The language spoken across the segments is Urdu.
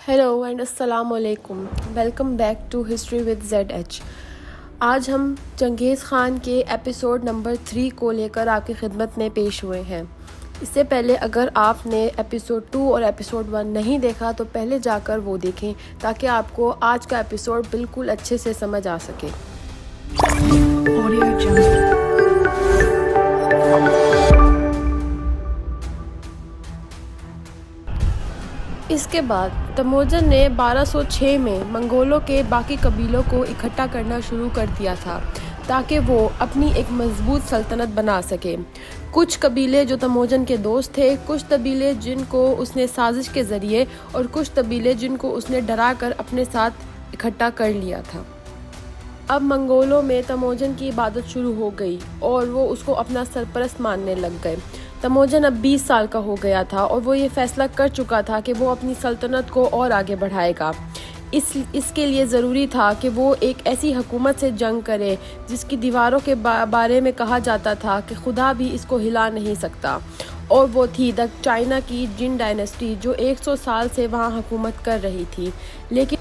ہیلو اینڈ السلام علیکم، welcome back to history with Z H. آج ہم چنگیز خان کے ایپیسوڈ نمبر 3 کو لے کر آپ کی خدمت میں پیش ہوئے ہیں۔ اس سے پہلے اگر آپ نے ایپیسوڈ 2 اور ایپیسوڈ 1 نہیں دیکھا تو پہلے جا کر وہ دیکھیں تاکہ آپ کو آج کا ایپیسوڈ بالکل اچھے سے سمجھ آ سکے۔ اس کے بعد تموجن نے 1206 میں منگولوں کے باقی قبیلوں کو اکٹھا کرنا شروع کر دیا تھا تاکہ وہ اپنی ایک مضبوط سلطنت بنا سکے۔ کچھ قبیلے جو تموجن کے دوست تھے، کچھ قبیلے جن کو اس نے سازش کے ذریعے اور کچھ قبیلے جن کو اس نے ڈرا کر اپنے ساتھ اکٹھا کر لیا تھا۔ اب منگولوں میں تموجن کی عبادت شروع ہو گئی اور وہ اس کو اپنا سرپرست ماننے لگ گئے۔ تموجن اب 20 سال کا ہو گیا تھا اور وہ یہ فیصلہ کر چکا تھا کہ وہ اپنی سلطنت کو اور آگے بڑھائے گا۔ اس کے لیے ضروری تھا کہ وہ ایک ایسی حکومت سے جنگ کرے جس کی دیواروں کے بارے میں کہا جاتا تھا کہ خدا بھی اس کو ہلا نہیں سکتا، اور وہ تھی چائنا کی جن ڈائنیسٹی جو 100 سال سے وہاں حکومت کر رہی تھی۔ لیکن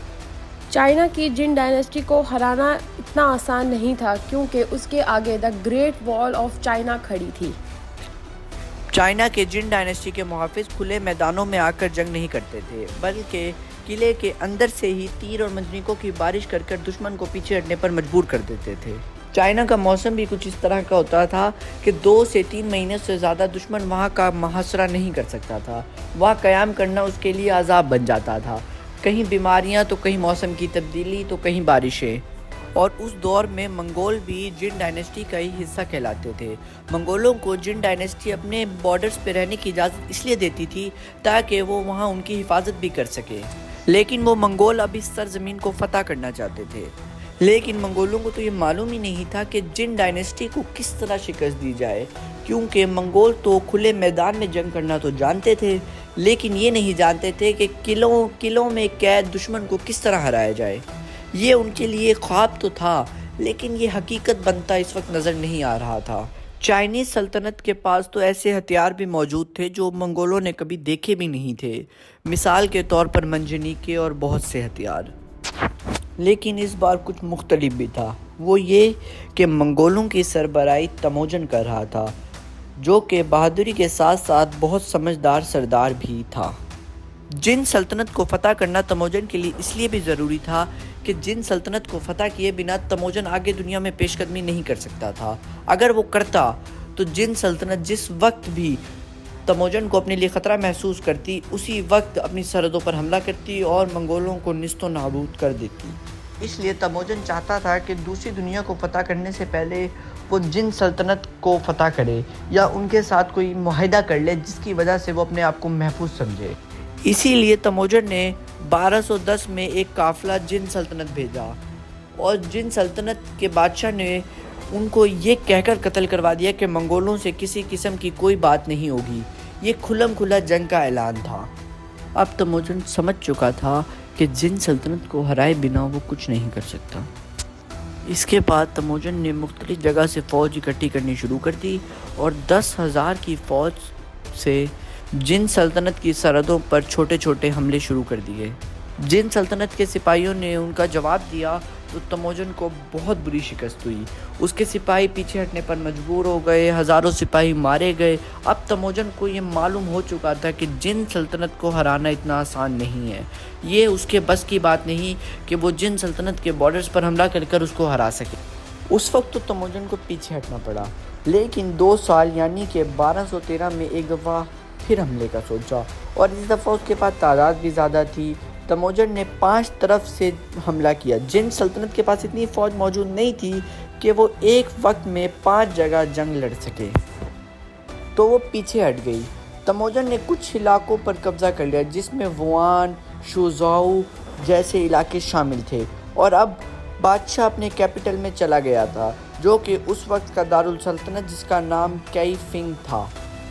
چائنا کی جن ڈائنیسٹی کو ہرانا اتنا آسان نہیں تھا کیونکہ اس کے آگے دا گریٹ وال آف چائنا کھڑی تھی۔ چائنا کے جن ڈائنیسٹی کے محافظ کھلے میدانوں میں آ کر جنگ نہیں کرتے تھے، بلکہ قلعے کے اندر سے ہی تیر اور منجنیقوں کی بارش کر کر دشمن کو پیچھے ہٹنے پر مجبور کر دیتے تھے۔ چائنا کا موسم بھی کچھ اس طرح کا ہوتا تھا کہ 2 سے 3 مہینے سے زیادہ دشمن وہاں کا محاصرہ نہیں کر سکتا تھا۔ وہاں قیام کرنا اس کے لیے عذاب بن جاتا تھا، کہیں بیماریاں تو کہیں موسم کی تبدیلی تو کہیں بارشیں۔ اور اس دور میں منگول بھی جن ڈائنیسٹی کا ہی حصہ کہلاتے تھے۔ منگولوں کو جن ڈائنیسٹی اپنے بارڈرز پہ رہنے کی اجازت اس لیے دیتی تھی تاکہ وہ وہاں ان کی حفاظت بھی کر سکے، لیکن وہ منگول اب اس سرزمین کو فتح کرنا چاہتے تھے۔ لیکن منگولوں کو تو یہ معلوم ہی نہیں تھا کہ جن ڈائنیسٹی کو کس طرح شکست دی جائے، کیونکہ منگول تو کھلے میدان میں جنگ کرنا تو جانتے تھے، لیکن یہ نہیں جانتے تھے کہ قلعوں میں قید دشمن کو کس طرح ہرایا جائے۔ یہ ان کے لیے خواب تو تھا، لیکن یہ حقیقت بنتا اس وقت نظر نہیں آ رہا تھا۔ چائنیز سلطنت کے پاس تو ایسے ہتھیار بھی موجود تھے جو منگولوں نے کبھی دیکھے بھی نہیں تھے، مثال کے طور پر منجنیقے اور بہت سے ہتھیار۔ لیکن اس بار کچھ مختلف بھی تھا، وہ یہ کہ منگولوں کی سربراہی تموجن کر رہا تھا، جو کہ بہادری کے ساتھ ساتھ بہت سمجھدار سردار بھی تھا۔ جن سلطنت کو فتح کرنا تموجن کے لیے اس لیے بھی ضروری تھا کہ جن سلطنت کو فتح کیے بنا تموجن آگے دنیا میں پیش قدمی نہیں کر سکتا تھا۔ اگر وہ کرتا تو جن سلطنت جس وقت بھی تموجن کو اپنے لیے خطرہ محسوس کرتی، اسی وقت اپنی سرحدوں پر حملہ کرتی اور منگولوں کو نیست و نابود کر دیتی۔ اس لیے تموجن چاہتا تھا کہ دوسری دنیا کو فتح کرنے سے پہلے وہ جن سلطنت کو فتح کرے یا ان کے ساتھ کوئی معاہدہ کر لے جس کی وجہ سے وہ اپنے آپ کو محفوظ سمجھے۔ اسی لیے تموجن نے 1210 میں ایک قافلہ جن سلطنت بھیجا، اور جن سلطنت کے بادشاہ نے ان کو یہ کہہ کر قتل کروا دیا کہ منگولوں سے کسی قسم کی کوئی بات نہیں ہوگی۔ یہ کھلم کھلا جنگ کا اعلان تھا۔ اب تموجن سمجھ چکا تھا کہ جن سلطنت کو ہرائے بنا وہ کچھ نہیں کر سکتا۔ اس کے بعد تموجن نے مختلف جگہ سے فوج اکٹھی کرنی شروع کر دی اور 10,000 کی فوج سے جن سلطنت کی سرحدوں پر چھوٹے چھوٹے حملے شروع کر دیے۔ جن سلطنت کے سپاہیوں نے ان کا جواب دیا تو تموجن کو بہت بری شکست ہوئی۔ اس کے سپاہی پیچھے ہٹنے پر مجبور ہو گئے، ہزاروں سپاہی مارے گئے۔ اب تموجن کو یہ معلوم ہو چکا تھا کہ جن سلطنت کو ہرانا اتنا آسان نہیں ہے۔ یہ اس کے بس کی بات نہیں کہ وہ جن سلطنت کے بارڈرز پر حملہ کر کر اس کو ہرا سکے۔ اس وقت تو تموجن کو پیچھے ہٹنا پڑا، لیکن 2 سال یعنی کہ 1213 میں ایک دفعہ پھر حملے کا سوچا، اور اس دفعہ اس کے پاس تعداد بھی زیادہ تھی۔ تموجن نے 5 طرف سے حملہ کیا۔ جن سلطنت کے پاس اتنی فوج موجود نہیں تھی کہ وہ ایک وقت میں 5 جگہ جنگ لڑ سکے، تو وہ پیچھے ہٹ گئی۔ تموجن نے کچھ علاقوں پر قبضہ کر لیا جس میں ووان، شوزاؤ جیسے علاقے شامل تھے، اور اب بادشاہ اپنے کیپٹل میں چلا گیا تھا جو کہ اس وقت کا دارالسلطنت جس کا نام کئی فنگ تھا۔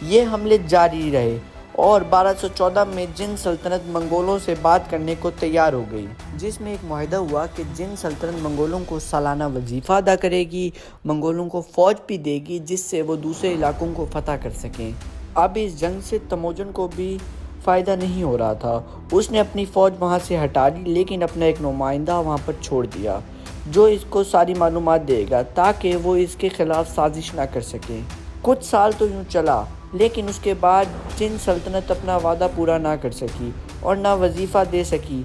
یہ حملے جاری رہے اور 1214 میں جن سلطنت منگولوں سے بات کرنے کو تیار ہو گئی، جس میں ایک معاہدہ ہوا کہ جن سلطنت منگولوں کو سالانہ وظیفہ ادا کرے گی، منگولوں کو فوج بھی دے گی جس سے وہ دوسرے علاقوں کو فتح کر سکیں۔ اب اس جنگ سے تموجن کو بھی فائدہ نہیں ہو رہا تھا۔ اس نے اپنی فوج وہاں سے ہٹا لی، لیکن اپنا ایک نمائندہ وہاں پر چھوڑ دیا جو اس کو ساری معلومات دے گا تاکہ وہ اس کے خلاف سازش نہ کر سکے۔ کچھ سال تو یوں چلا، لیکن اس کے بعد چین سلطنت اپنا وعدہ پورا نہ کر سکی اور نہ وظیفہ دے سکی۔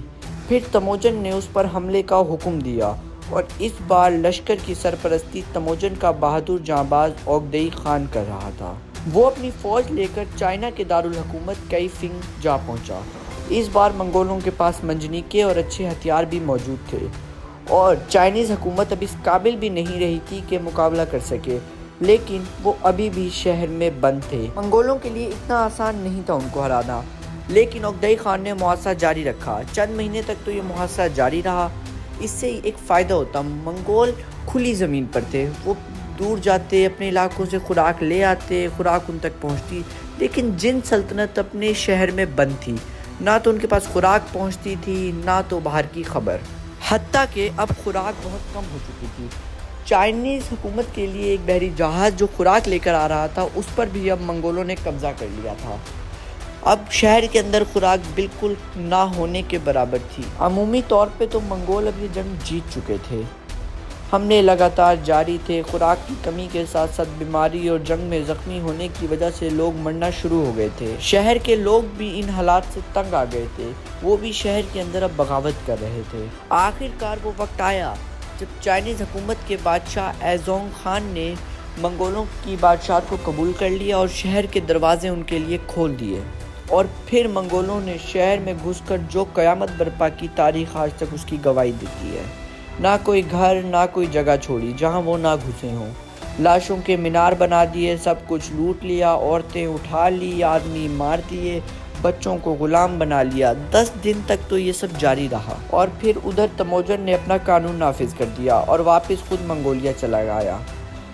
پھر تموجن نے اس پر حملے کا حکم دیا اور اس بار لشکر کی سرپرستی تموجن کا بہادر جانباز اوگدئی خان کر رہا تھا۔ وہ اپنی فوج لے کر چائنا کے دارالحکومت کیفنگ جا پہنچا۔ اس بار منگولوں کے پاس منجنیقے اور اچھے ہتھیار بھی موجود تھے اور چائنیز حکومت اب اس قابل بھی نہیں رہی تھی کہ مقابلہ کر سکے، لیکن وہ ابھی بھی شہر میں بند تھے۔ منگولوں کے لیے اتنا آسان نہیں تھا ان کو ہرانا، لیکن اوگدئی خان نے محاصرہ جاری رکھا۔ چند مہینے تک تو یہ محاصرہ جاری رہا۔ اس سے ایک فائدہ ہوتا، منگول کھلی زمین پر تھے، وہ دور جاتے، اپنے علاقوں سے خوراک لے آتے، خوراک ان تک پہنچتی، لیکن جن سلطنت اپنے شہر میں بند تھی، نہ تو ان کے پاس خوراک پہنچتی تھی نہ تو باہر کی خبر، حتیٰ کہ اب خوراک بہت کم ہو چکی تھی۔ چائنیز حکومت کے لیے ایک بحری جہاز جو خوراک لے کر آ رہا تھا، اس پر بھی اب منگولوں نے قبضہ کر لیا تھا۔ اب شہر کے اندر خوراک بالکل نہ ہونے کے برابر تھی۔ عمومی طور پہ تو منگول اب یہ جنگ جیت چکے تھے۔ حملے لگاتار جاری تھے، خوراک کی کمی کے ساتھ ساتھ بیماری اور جنگ میں زخمی ہونے کی وجہ سے لوگ مرنا شروع ہو گئے تھے۔ شہر کے لوگ بھی ان حالات سے تنگ آ گئے تھے، وہ بھی شہر کے اندر اب بغاوت کر رہے تھے۔ آخر کار وہ وقت آیا جب چائنیز حکومت کے بادشاہ ایزونگ خان نے منگولوں کی بادشاہت کو قبول کر لیا اور شہر کے دروازے ان کے لیے کھول دیے، اور پھر منگولوں نے شہر میں گھس کر جو قیامت برپا کی، تاریخ آج تک اس کی گواہی دیتی ہے۔ نہ کوئی گھر نہ کوئی جگہ چھوڑی جہاں وہ نہ گھسے ہوں، لاشوں کے مینار بنا دیے، سب کچھ لوٹ لیا، عورتیں اٹھا لی، آدمی مار دیے، بچوں کو غلام بنا لیا۔ 10 دن تک تو یہ سب جاری رہا، اور پھر ادھر تموجن نے اپنا قانون نافذ کر دیا اور واپس خود منگولیا چلا گیا،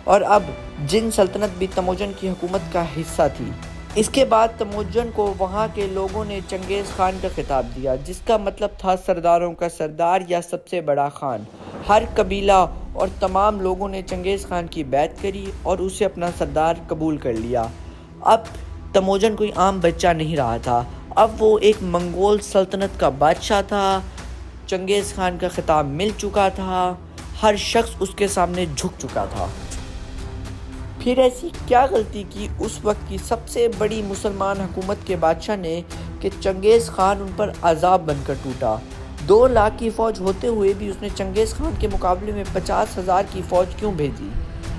اور اب جن سلطنت بھی تموجن کی حکومت کا حصہ تھی۔ اس کے بعد تموجن کو وہاں کے لوگوں نے چنگیز خان کا خطاب دیا، جس کا مطلب تھا سرداروں کا سردار یا سب سے بڑا خان۔ ہر قبیلہ اور تمام لوگوں نے چنگیز خان کی بیعت کری اور اسے اپنا سردار قبول کر لیا۔ اب تموجن کوئی عام بچہ نہیں رہا تھا، اب وہ ایک منگول سلطنت کا بادشاہ تھا۔ چنگیز خان کا خطاب مل چکا تھا، ہر شخص اس کے سامنے جھک چکا تھا۔ پھر ایسی کیا غلطی کی اس وقت کی سب سے بڑی مسلمان حکومت کے بادشاہ نے کہ چنگیز خان ان پر عذاب بن کر ٹوٹا؟ 2 لاکھ کی فوج ہوتے ہوئے بھی اس نے چنگیز خان کے مقابلے میں 50,000 کی فوج کیوں بھیجی؟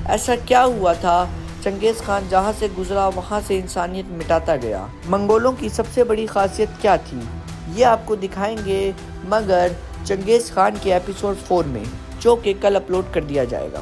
ایسا کیا ہوا تھا؟ چنگیز خان جہاں سے گزرا وہاں سے انسانیت مٹاتا گیا۔ منگولوں کی سب سے بڑی خاصیت کیا تھی، یہ آپ کو دکھائیں گے، مگر چنگیز خان کے ایپیسوڈ 4 میں، جو کہ کل اپلوڈ کر دیا جائے گا۔